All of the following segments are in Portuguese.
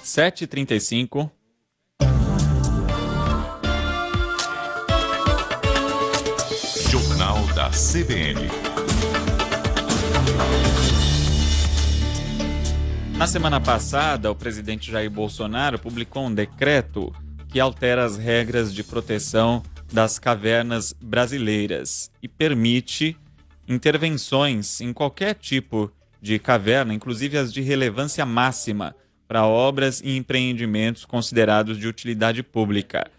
7h35. Jornal da CBN. Na semana passada, o presidente Jair Bolsonaro publicou um decreto que altera as regras de proteção das cavernas brasileiras e permite intervenções em qualquer tipo de caverna, inclusive as de relevância máxima, para obras e empreendimentos considerados de utilidade pública.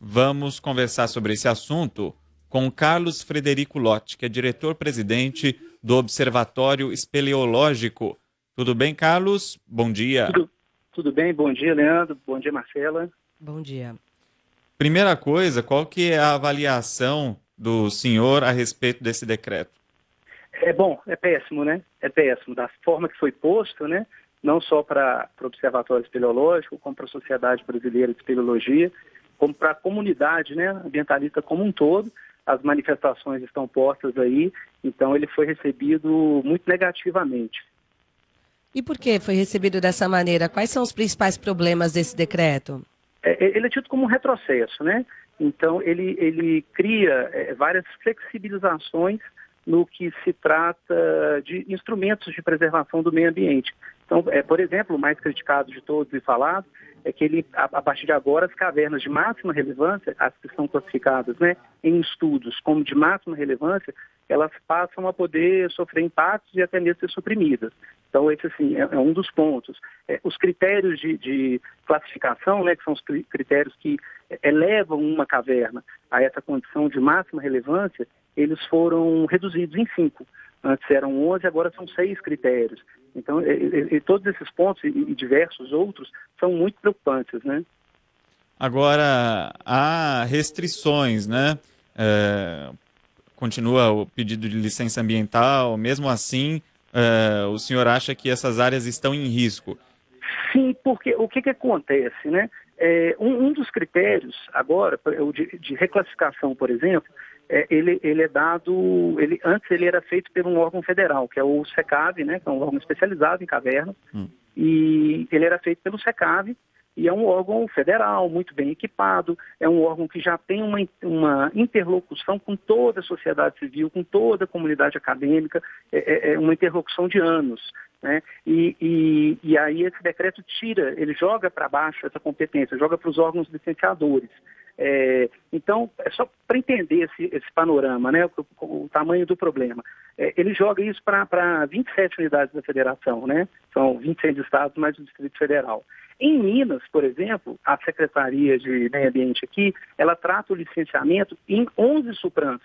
Vamos conversar sobre esse assunto com Carlos Frederico Lotti, que é diretor-presidente do Observatório Espeleológico. Tudo bem, Carlos? Bom dia. Tudo bem, bom dia, Leandro. Bom dia, Marcela. Bom dia. Primeira coisa, qual que é a avaliação do senhor a respeito desse decreto? É péssimo, né? É péssimo, da forma que foi posto, né? Não só para o Observatório Espeleológico, como para a Sociedade Brasileira de Espeleologia, como para a comunidade, né, ambientalista como um todo. As manifestações estão postas aí, então ele foi recebido muito negativamente. E por que foi recebido dessa maneira? Quais são os principais problemas desse decreto? Ele é tido como um retrocesso, né? Então, ele cria várias flexibilizações no que se trata de instrumentos de preservação do meio ambiente. Então, por exemplo, o mais criticado de todos e falado é que ele, a partir de agora, as cavernas de máxima relevância, as que são classificadas, né, em estudos como de máxima relevância, elas passam a poder sofrer impactos e até mesmo ser suprimidas. Então, esse assim, é um dos pontos. Os critérios de classificação, né, que são os critérios que elevam uma caverna a essa condição de máxima relevância, eles foram reduzidos em 5. Antes eram 11, agora são 6 critérios. Então, todos esses pontos e diversos outros são muito preocupantes, né? Agora, há restrições, né? Continua o pedido de licença ambiental, mesmo assim, o senhor acha que essas áreas estão em risco? Sim, porque o que acontece, né? Um dos critérios, agora, o de reclassificação, por exemplo, ele é dado, antes ele era feito por um órgão federal, que é o SECAV, né, que é um órgão especializado em cavernas, e ele era feito pelo SECAV, e é um órgão federal, muito bem equipado, é um órgão que já tem uma interlocução com toda a sociedade civil, com toda a comunidade acadêmica, é uma interlocução de anos, né? E aí esse decreto ele joga para baixo essa competência, joga para os órgãos licenciadores. Então, é só para entender esse panorama, né, o tamanho do problema. Ele joga isso para 27 unidades da federação, né? São 26 estados mais o Distrito Federal. Em Minas, por exemplo, a Secretaria de Meio Ambiente aqui, ela trata o licenciamento em 11 SUPRANs,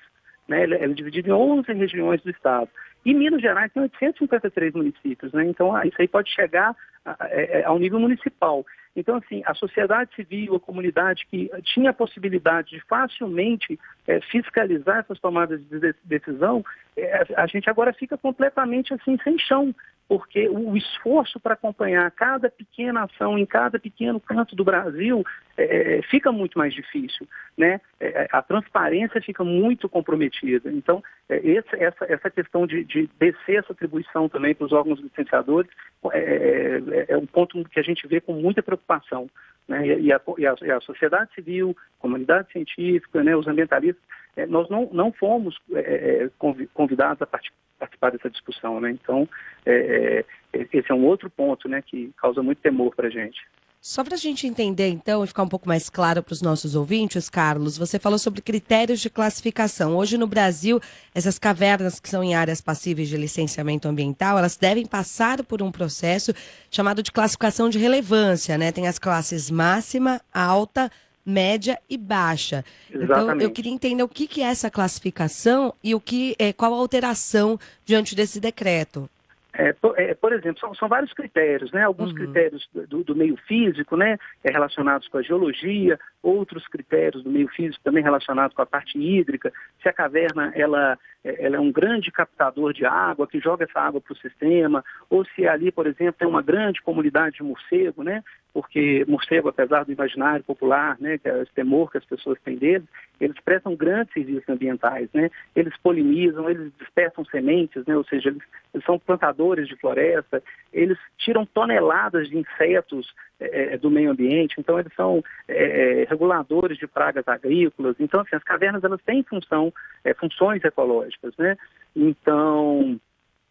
né? Ela é dividida em 11 regiões do estado. E Minas Gerais tem 853 municípios, né? Então, isso aí pode chegar ao nível municipal. Então, assim, a sociedade civil, a comunidade que tinha a possibilidade de facilmente fiscalizar essas tomadas de decisão, a gente agora fica completamente assim, sem chão, porque o esforço para acompanhar cada pequena ação em cada pequeno canto do Brasil fica muito mais difícil, né? A transparência fica muito comprometida. Então, essa questão de descer essa atribuição também para os órgãos licenciadores é um ponto que a gente vê com muita preocupação, né? E a sociedade civil, comunidade científica, né, os ambientalistas, nós não fomos convidados a participar dessa discussão, né? Então, esse é um outro ponto, né, que causa muito temor para a gente. Só para a gente entender, então, e ficar um pouco mais claro para os nossos ouvintes, Carlos, você falou sobre critérios de classificação. Hoje no Brasil, essas cavernas que são em áreas passíveis de licenciamento ambiental, elas devem passar por um processo chamado de classificação de relevância, né? Tem as classes máxima, alta, média e baixa. Exatamente. Então, eu queria entender o que é essa classificação e qual a alteração diante desse decreto. Por exemplo, são vários critérios, né? Alguns critérios do meio físico, né, relacionados com a geologia, outros critérios do meio físico também relacionados com a parte hídrica, se a caverna ela é um grande captador de água, que joga essa água para o sistema, ou se ali, por exemplo, tem uma grande comunidade de morcego, né, porque morcego, apesar do imaginário popular, né, que é esse temor que as pessoas têm deles, eles prestam grandes serviços ambientais, né? Eles polinizam, eles despertam sementes, né? Ou seja, eles são plantadores de floresta, eles tiram toneladas de insetos do meio ambiente, então eles são reguladores de pragas agrícolas. Então, assim, as cavernas elas têm funções ecológicas, né? Então,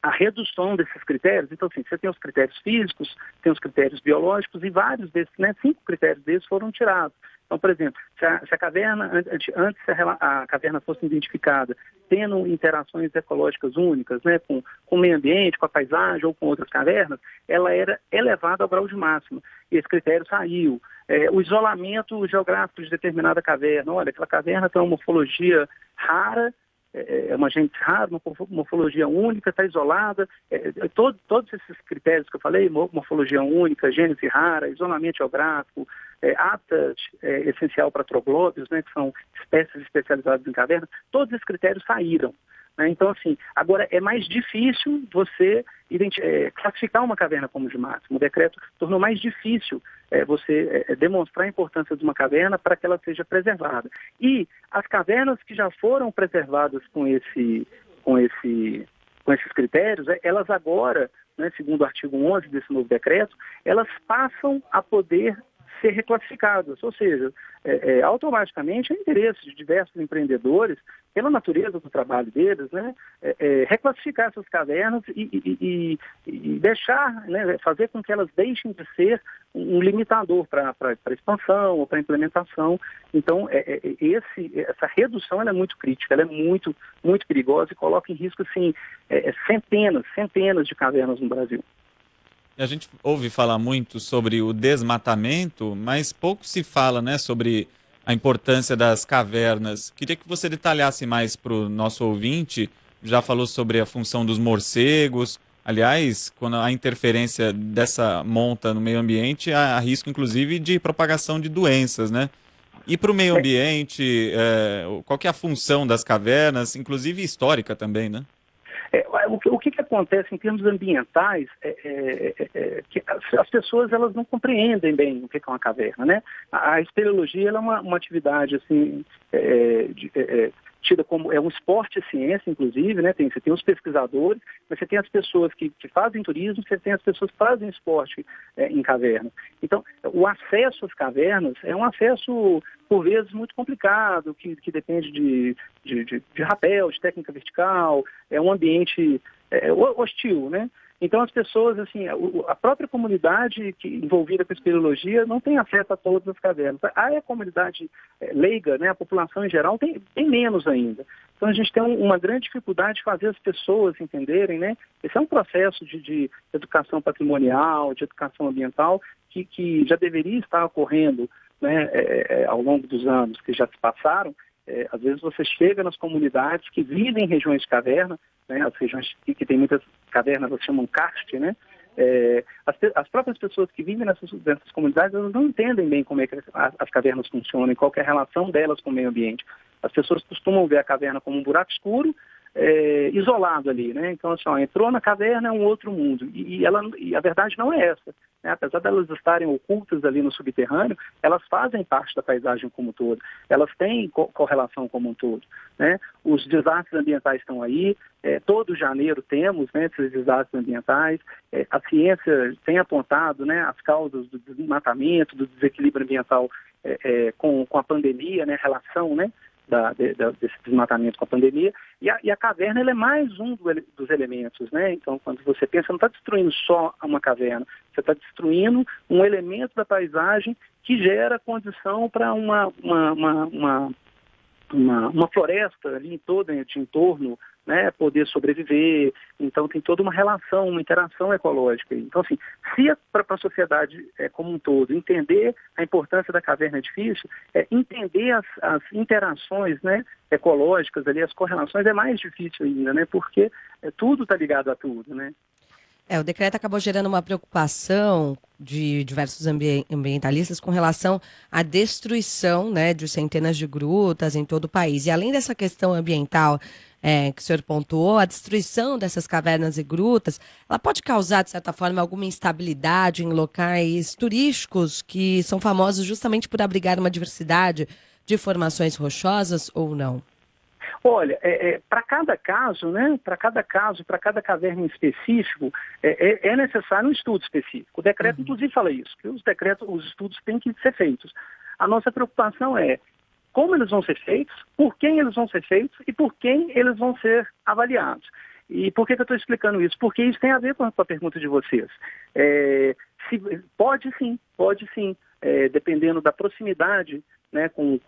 a redução desses critérios, então assim, você tem os critérios físicos, tem os critérios biológicos e vários desses, né, 5 critérios desses foram tirados. Então, por exemplo, se a caverna, antes a caverna fosse identificada tendo interações ecológicas únicas, né, com o meio ambiente, com a paisagem ou com outras cavernas, ela era elevada ao grau de máximo. E esse critério saiu. O isolamento geográfico de determinada caverna, olha, aquela caverna tem uma morfologia rara, uma gênese rara, uma morfologia única, está isolada, todos esses critérios que eu falei, morfologia única, gênese rara, isolamento geográfico, hábitat essencial para troglóbios, né, que são espécies especializadas em cavernas, todos esses critérios saíram. Né? Então, assim, agora é mais difícil você classificar uma caverna como de máximo. O decreto tornou mais difícil você demonstrar a importância de uma caverna para que ela seja preservada. E as cavernas que já foram preservadas com esses critérios, elas agora, né, segundo o artigo 11 desse novo decreto, elas passam a poder ser reclassificadas, ou seja, automaticamente é interesse de diversos empreendedores, pela natureza do trabalho deles, né, reclassificar essas cavernas e deixar, né, fazer com que elas deixem de ser um limitador para a expansão ou para a implementação. Então, essa redução ela é muito crítica, ela é muito, muito perigosa e coloca em risco, assim, centenas de cavernas no Brasil. A gente ouve falar muito sobre o desmatamento, mas pouco se fala, né, sobre a importância das cavernas. Queria que você detalhasse mais para o nosso ouvinte. Já falou sobre a função dos morcegos. Aliás, quando a interferência dessa monta no meio ambiente, há risco, inclusive, de propagação de doenças, né? E para o meio ambiente, qual que é a função das cavernas, inclusive histórica também, né? O que acontece em termos ambientais que as pessoas elas não compreendem bem o que é uma caverna, né? A espeleologia ela é uma atividade assim, tida como um esporte ciência, inclusive, né? Você tem os pesquisadores, mas você tem as pessoas que fazem turismo, você tem as pessoas que fazem esporte em caverna. Então, o acesso às cavernas é um acesso, por vezes, muito complicado, que depende de rapel, de técnica vertical, é um ambiente hostil, né? Então as pessoas, assim, a própria comunidade envolvida com a espeleologia não tem acesso a todas as cavernas. A comunidade leiga, né, a população em geral, tem menos ainda. Então a gente tem uma grande dificuldade de fazer as pessoas entenderem, né? Esse é um processo de educação patrimonial, de educação ambiental, que já deveria estar ocorrendo, né, ao longo dos anos que já se passaram. Às vezes você chega nas comunidades que vivem em regiões de caverna, né, as regiões que tem muitas cavernas, elas chamam karst, né? As próprias pessoas que vivem nessas comunidades, elas não entendem bem como é que as cavernas funcionam e qual que é a relação delas com o meio ambiente. As pessoas costumam ver a caverna como um buraco escuro, isolado ali, né? Então, assim, entrou na caverna é um outro mundo. E a verdade não é essa. Né? Apesar delas estarem ocultas ali no subterrâneo, elas fazem parte da paisagem como um todo. Elas têm correlação como um todo. Né? Os desastres ambientais estão aí. Todo janeiro temos, né, esses desastres ambientais. A ciência tem apontado, né, as causas do desmatamento, do desequilíbrio ambiental com a pandemia, né, a relação, né, desse desmatamento com a pandemia, e a caverna ela é mais um dos elementos, né? Então, quando você pensa, você não está destruindo só uma caverna, você está destruindo um elemento da paisagem que gera condição para uma floresta ali de entorno, né, poder sobreviver. Então tem toda uma relação, uma interação ecológica. Então, assim, se para a sociedade como um todo entender a importância da caverna é difícil, entender as interações, né, ecológicas ali, as correlações é mais difícil ainda, né, porque tudo está ligado a tudo, né. O decreto acabou gerando uma preocupação de diversos ambientalistas com relação à destruição, né, de centenas de grutas em todo o país. E além dessa questão ambiental que o senhor pontuou, a destruição dessas cavernas e grutas, ela pode causar, de certa forma, alguma instabilidade em locais turísticos que são famosos justamente por abrigar uma diversidade de formações rochosas ou não? Olha, para cada caso, né, para cada caverna em específico, é necessário um estudo específico. O decreto, inclusive, fala isso, que os estudos têm que ser feitos. A nossa preocupação é como eles vão ser feitos, por quem eles vão ser feitos e por quem eles vão ser avaliados. E por que eu estou explicando isso? Porque isso tem a ver com a pergunta de vocês. Pode sim, dependendo da proximidade, né, com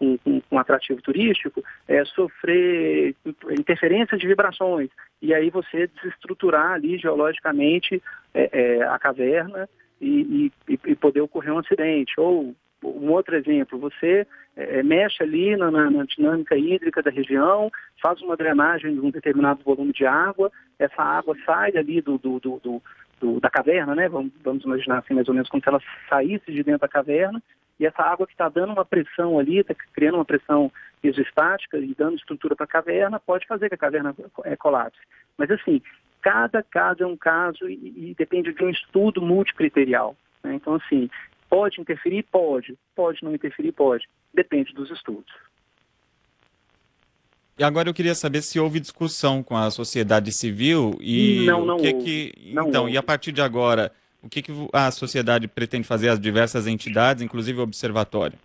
atrativo turístico, sofrer interferência de vibrações, e aí você desestruturar ali geologicamente a caverna e poder ocorrer um acidente. Ou um outro exemplo, você mexe ali na dinâmica hídrica da região, faz uma drenagem de um determinado volume de água, essa água sai ali da caverna, né? Vamos imaginar assim, mais ou menos como se ela saísse de dentro da caverna, e essa água que está dando uma pressão ali, está criando uma pressão isostática e dando estrutura para a caverna, pode fazer que a caverna colapse. Mas assim, cada caso é um caso e depende de um estudo multicriterial, né? Então assim, pode interferir? Pode não interferir? Pode. Depende dos estudos. E agora eu queria saber se houve discussão com a sociedade civil e não houve. Então, e a partir de agora, o que a sociedade pretende fazer, as diversas entidades, inclusive o Observatório?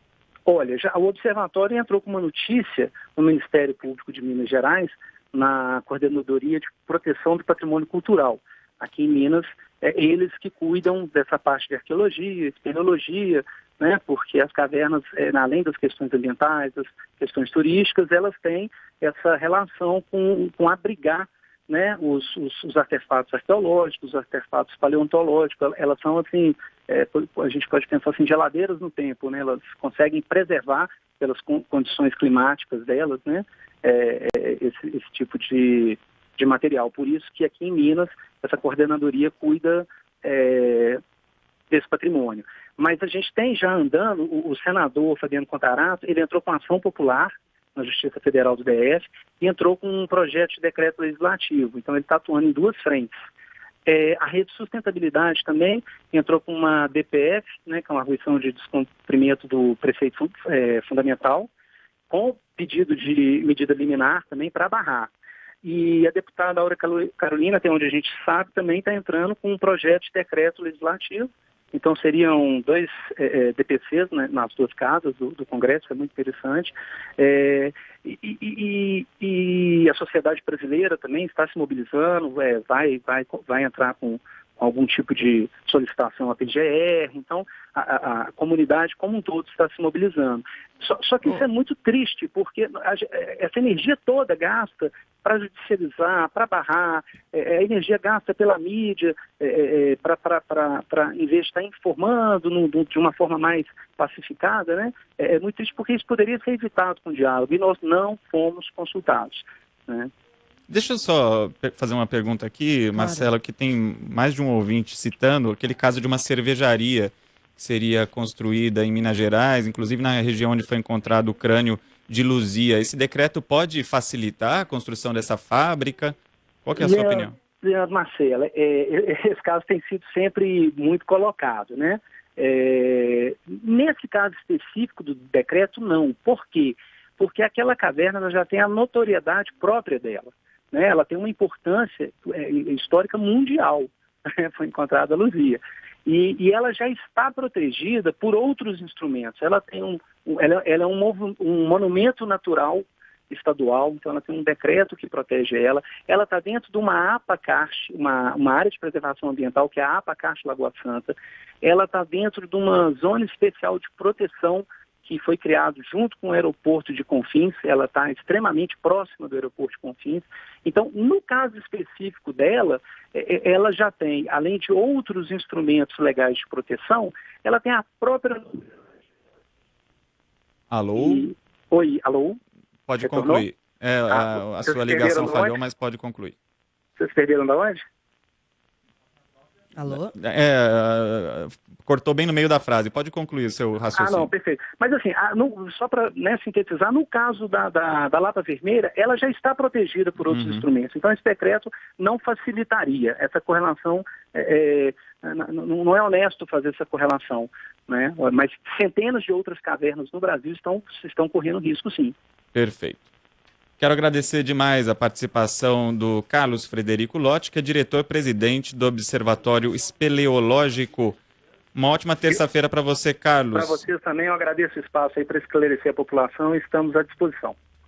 Olha, o Observatório entrou com uma notícia no Ministério Público de Minas Gerais, na Coordenadoria de Proteção do Patrimônio Cultural. Aqui em Minas, eles que cuidam dessa parte de arqueologia, espeleologia, né, porque as cavernas, além das questões ambientais, das questões turísticas, elas têm essa relação com abrigar, né, os artefatos arqueológicos, os artefatos paleontológicos. Elas são, assim, a gente pode pensar assim, geladeiras no tempo, né, elas conseguem preservar, pelas condições climáticas delas, né, esse tipo de material. Por isso que aqui em Minas, essa coordenadoria cuida desse patrimônio. Mas a gente tem já andando, o senador Fabiano Contarato, ele entrou com ação popular na Justiça Federal do DF e entrou com um projeto de decreto legislativo. Então ele está atuando em duas frentes. A Rede Sustentabilidade também entrou com uma DPF, né, que é uma arguição de descumprimento do preceito fundamental, com pedido de medida liminar também para barrar. E a deputada Aura Carolina, até onde a gente sabe, também está entrando com um projeto de decreto legislativo. Então seriam dois DPCs, né, nas duas casas do Congresso, é muito interessante. E a sociedade brasileira também está se mobilizando, vai entrar com algum tipo de solicitação à PGR. Então a comunidade como um todo está se mobilizando. Só que isso é muito triste, porque essa energia toda gasta para judicializar, para barrar, a energia gasta pela mídia, para em vez de estar informando de uma forma mais pacificada, né? É muito triste porque isso poderia ser evitado com o diálogo e nós não fomos consultados, né? Deixa eu só fazer uma pergunta aqui, Marcela, que tem mais de um ouvinte citando aquele caso de uma cervejaria que seria construída em Minas Gerais, inclusive na região onde foi encontrado o crânio de Luzia. Esse decreto pode facilitar a construção dessa fábrica? Qual que é a sua opinião? Marcela, esse caso tem sido sempre muito colocado, né? Nesse caso específico do decreto, não. Por quê? Porque aquela caverna ela já tem a notoriedade própria dela, né? Ela tem uma importância histórica mundial. Foi encontrada a Luzia. E ela já está protegida por outros instrumentos. Ela tem ela é um monumento natural estadual, então ela tem um decreto que protege ela. Ela está dentro de uma APACART, uma área de preservação ambiental, que é a APACART Lagoa Santa. Ela está dentro de uma zona especial de proteção que foi criado junto com o aeroporto de Confins. Ela está extremamente próxima do aeroporto de Confins. Então, no caso específico dela, ela já tem, além de outros instrumentos legais de proteção, ela tem a própria... Alô? Oi, alô? Pode Retornou? concluir. A sua ligação falhou, mas pode concluir. Vocês perderam da onde? Alô? Cortou bem no meio da frase. Pode concluir o seu raciocínio. Não, perfeito. Mas assim, só para sintetizar, no caso da lata vermelha, ela já está protegida por outros instrumentos. Então, esse decreto não facilitaria essa correlação. Não é honesto fazer essa correlação, né? Mas centenas de outras cavernas no Brasil estão correndo risco, sim. Perfeito. Quero agradecer demais a participação do Carlos Frederico Lotti, que é diretor-presidente do Observatório Espeleológico. Uma ótima terça-feira para você, Carlos. Para vocês também, eu agradeço o espaço aí para esclarecer a população e estamos à disposição.